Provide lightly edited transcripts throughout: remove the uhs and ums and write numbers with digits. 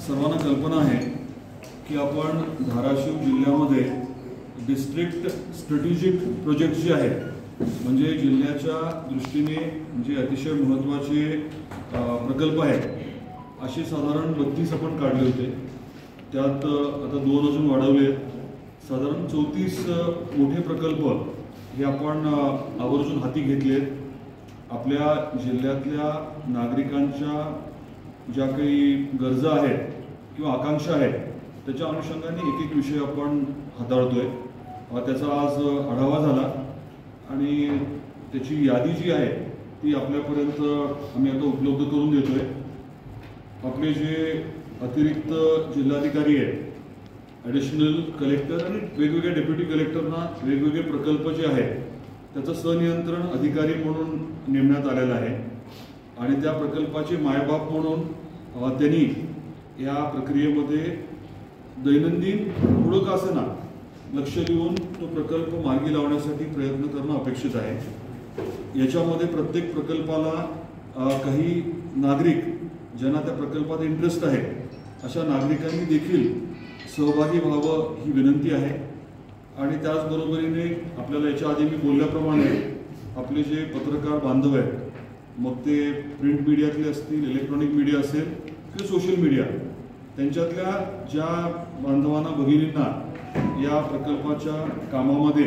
सर्वांना कल्पना आहे की आपण धाराशिव जिल्ह्यामध्ये डिस्ट्रिक्ट स्ट्रॅटेजिक प्रोजेक्ट जे आहेत म्हणजे जिल्ह्याच्या दृष्टीने जे अतिशय महत्त्वाचे प्रकल्प आहेत असे साधारण 32 आपण काढले होते। त्यात आता 2 अजून वाढवले, साधारण 34 मोठे प्रकल्प हे आपण आवर्जून हाती घेतले। आपल्या जिल्ह्यातल्या नागरिकांच्या ज्या काही गरजा आहेत किंवा आकांक्षा आहेत त्याच्या अनुषंगाने एक विषय आपण हाताळतोय। त्याचा आज आढावा झाला आणि त्याची यादी जी आहे ती आपल्यापर्यंत आम्ही आता उपलब्ध करून देतोय। आपले जे अतिरिक्त जिल्हाधिकारी आहेत, ॲडिशनल कलेक्टर आणि वेगवेगळ्या डेप्युटी कलेक्टरना वेगवेगळे प्रकल्प जे आहेत त्याचं संनियंत्रण अधिकारी म्हणून नेमण्यात आलेला आहे आणि त्या प्रकल्पाचे मायबाप म्हणून त्यांनी या प्रक्रियेमध्ये दैनंदिन पुढं का असेना लक्ष देऊन तो प्रकल्प मार्गी लावण्यासाठी प्रयत्न करणं अपेक्षित आहे। याच्यामध्ये प्रत्येक प्रकल्पाला काही नागरिक ज्यांना त्या प्रकल्पात इंटरेस्ट आहे अशा नागरिकांनी देखील सहभागी व्हावं ही विनंती आहे। आणि त्याचबरोबरीने आपल्याला याच्या आधी मी बोलल्याप्रमाणे आपले जे पत्रकार बांधव आहेत, मग ते प्रिंट मीडियातले असतील, इलेक्ट्रॉनिक मीडिया असेल किंवा सोशल मीडिया, त्यांच्यातल्या ज्या बांधवांना भगिनींना या प्रकल्पाच्या कामामध्ये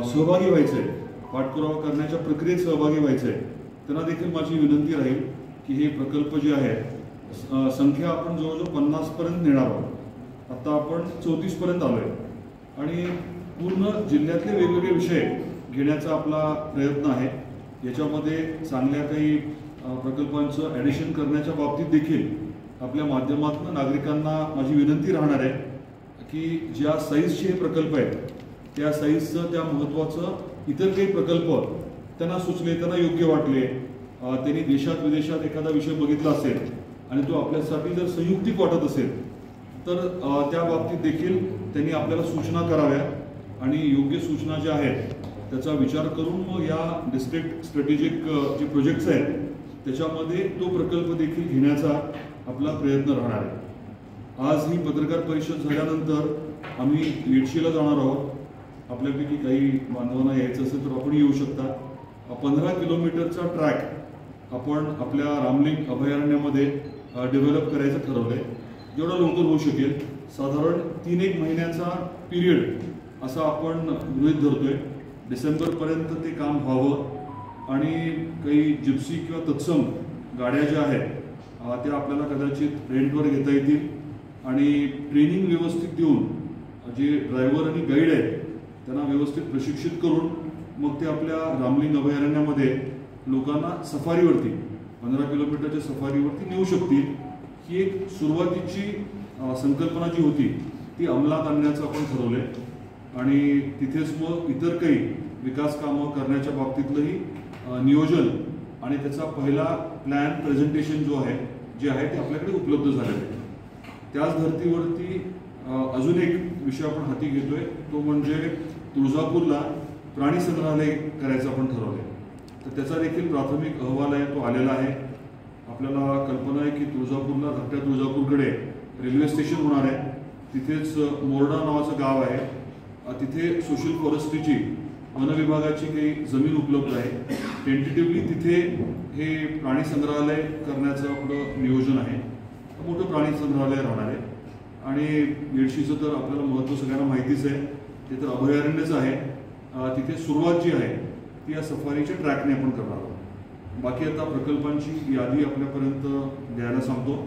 सहभागी व्हायचं आहे, पाठपुरावा करण्याच्या प्रक्रियेत सहभागी व्हायचं आहे, त्यांना देखील माझी विनंती राहील की हे प्रकल्प जे आहे संख्या आपण जवळजवळ 50 पर्यंत नेणार आहोत। आता आपण 34 पर्यंत आलो आहे आणि पूर्ण जिल्ह्यातले वेगवेगळे विषय घेण्याचा आपला प्रयत्न आहे। याच्यामध्ये चांगल्या काही प्रकल्पांचं ॲडिशन करण्याच्या बाबतीत देखील आपल्या माध्यमातून नागरिकांना माझी विनंती राहणार आहे की ज्या साईजचे हे प्रकल्प आहेत त्या साईजचं, त्या महत्त्वाचं इतर काही प्रकल्प त्यांना सुचले, त्यांना योग्य वाटले, त्यांनी देशात विदेशात एखादा विषय बघितला असेल आणि तो आपल्यासाठी जर संयुक्तिक वाटत असेल तर त्या बाबतीत देखील त्यांनी आपल्याला सूचना कराव्या आणि योग्य सूचना ज्या आहेत त्याचा विचार करून मग या डिस्ट्रिक्ट स्ट्रॅटेजिक जे प्रोजेक्ट्स आहेत त्याच्यामध्ये तो प्रकल्प देखील घेण्याचा आपला प्रयत्न राहणार आहे। आज ही पत्रकार परिषद झाल्यानंतर आम्ही येडशीला जाणार आहोत। आपल्यापैकी काही बांधवांना यायचं असेल तर आपण येऊ शकता। 15 किलोमीटरचा ट्रॅक आपण आपल्या रामलिंग अभयारण्यामध्ये डेव्हलप करायचं ठरवलं आहे। जेवढं लवकर होऊ शकेल, साधारण 3-1 महिन्याचा पिरियड असा आपण गृहीत धरतोय। डिसेंबरपर्यंत ते काम व्हावं आणि काही जिप्सी किंवा तत्सम गाड्या ज्या आहेत त्या आपल्याला कदाचित रेंटवर घेता येतील आणि ट्रेनिंग व्यवस्थित देऊन जे ड्रायव्हर आणि गाईड आहेत त्यांना व्यवस्थित प्रशिक्षित करून मग ते आपल्या रामलिंग अभयारण्यामध्ये लोकांना सफारीवरती 15 किलोमीटरच्या सफारीवरती नेऊ शकतील। ही एक सुरुवातीची संकल्पना जी होती ती अंमलात आणण्याचं आपण ठरवलं आहे आणि तिथेच मग इतर काही विकास कामं करण्याच्या बाबतीतलंही नियोजन आणि त्याचा पहिला प्लॅन प्रेझेंटेशन जो आहे जे आहे ते आपल्याकडे उपलब्ध झालेलं आहे। त्याच धर्तीवरती अजून एक विषय आपण हाती घेतोय, तो म्हणजे तुळजापूरला प्राणी संग्रहालय करायचं आपण ठरवलं आहे। तर त्याचा देखील प्राथमिक अहवाल आहे तो आलेला आहे। आपल्याला कल्पना आहे की तुळजापूरला धाकट्या तुळजापूरकडे रेल्वे स्टेशन होणार आहे, तिथेच मोरडा नावाचं गाव आहे, तिथे सोशल फॉरेस्ट्रीची वन विभागाची काही जमीन उपलब्ध आहे। टेंटेटिव्हली तिथे हे प्राणी संग्रहालय करण्याचं आपलं नियोजन आहे। मोठं प्राणी संग्रहालय राहणार आहे आणि येडशीचं तर आपल्याला महत्त्व सगळ्यांना माहितीच आहे, ते तर अभयारण्यच आहे। तिथे सुरुवात जी आहे ती या सफारीच्या ट्रॅकने आपण करणार आहोत। बाकी आता प्रकल्पांची यादी आपल्यापर्यंत द्यायला सांगतो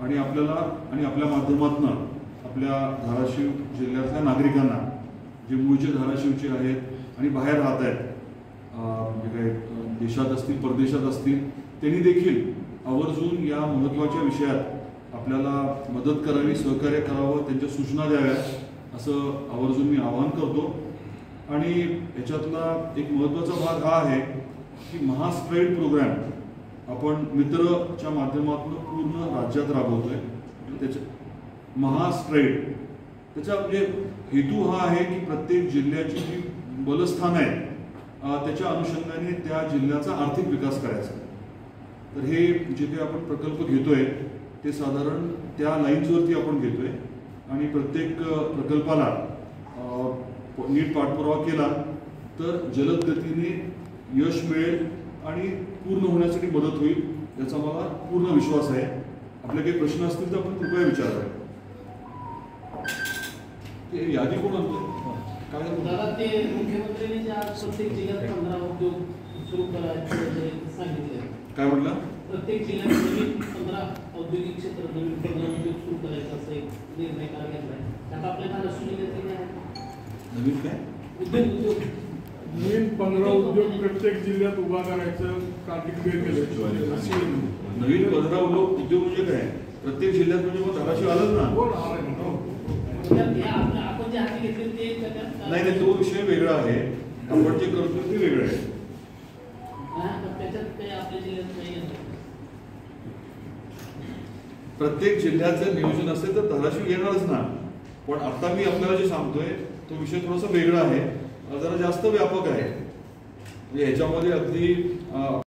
आणि आपल्याला आणि आपल्या माध्यमातून आपल्या धाराशिव जिल्ह्यातल्या नागरिकांना जे मूळचे धाराशिवचे आहेत आणि बाहेर राहत आहेत, म्हणजे काय देशात असतील परदेशात असतील, त्यांनी देखील आवर्जून या महत्त्वाच्या विषयात आपल्याला मदत करावी, सहकार्य करावं, त्यांच्या सूचना द्याव्या असं आवर्जून मी आवाहन करतो। आणि याच्यातला एक महत्त्वाचा भाग हा आहे की महास्ट्राईड प्रोग्राम आपण मित्रच्या माध्यमातून पूर्ण राज्यात राबवतोय। त्याच्या महास्ट्राईड त्याचा म्हणजे हेतू हा आहे की प्रत्येक जिल्ह्याची जी बलस्थान आहे त्याच्या अनुषंगाने त्या जिल्ह्याचा आर्थिक विकास करायचा। तर हे जे काही आपण प्रकल्प घेतोय ते साधारण त्या लाईन्सवरती आपण घेतोय आणि प्रत्येक प्रकल्पाला नीट पाठपुरावा केला तर जलद गतीने यश मिळेल आणि पूर्ण होण्यासाठी मदत होईल याचा मला पूर्ण विश्वास आहे. आपले काही प्रश्न असतील तर आपण कृपया विचारावे. ते यादी कोण आणतो काय दादा ते मुख्यमंत्र्यांनी जे आज प्रत्येक जिल्ह्यात 15 उद्योग सुरू करायचे सांगितले. काय म्हटलं? प्रत्येक जिल्ह्यात नवीन 15 औद्योगिक क्षेत्र नवीन 15 उद्योग सुरू करायचा असा एक निर्णय करायचा आहे. आता आपल्या महाराष्ट्र जिल्ह्यात नवीन काय उद्योग नवीन 15 उद्योग प्रत्येक जिल्ह्यात उभा करायचं क्रांतिकारी केलं. नवीन 15 उद्योग म्हणजे काय? प्रत्येक जिल्ह्यात म्हणजे मग धाराशिव आलंच ना. आपण जे हाती घेतले ते नाही नाही, तो विषय वेगळा आहे. आपण जे करतो ते वेगळं आहे. त्याच्यात काही आपल्या जिल्ह्यात नाही आहे. प्रत्येक जिल्ह्याचं नियोजन असेल तर धाराशिव येणारच ना. पण आता मी आपल्याला जे सांगतोय तो विषय थोडासा वेगळा आहे, जरा जास्त व्यापक आहे. म्हणजे ह्याच्यामध्ये अगदी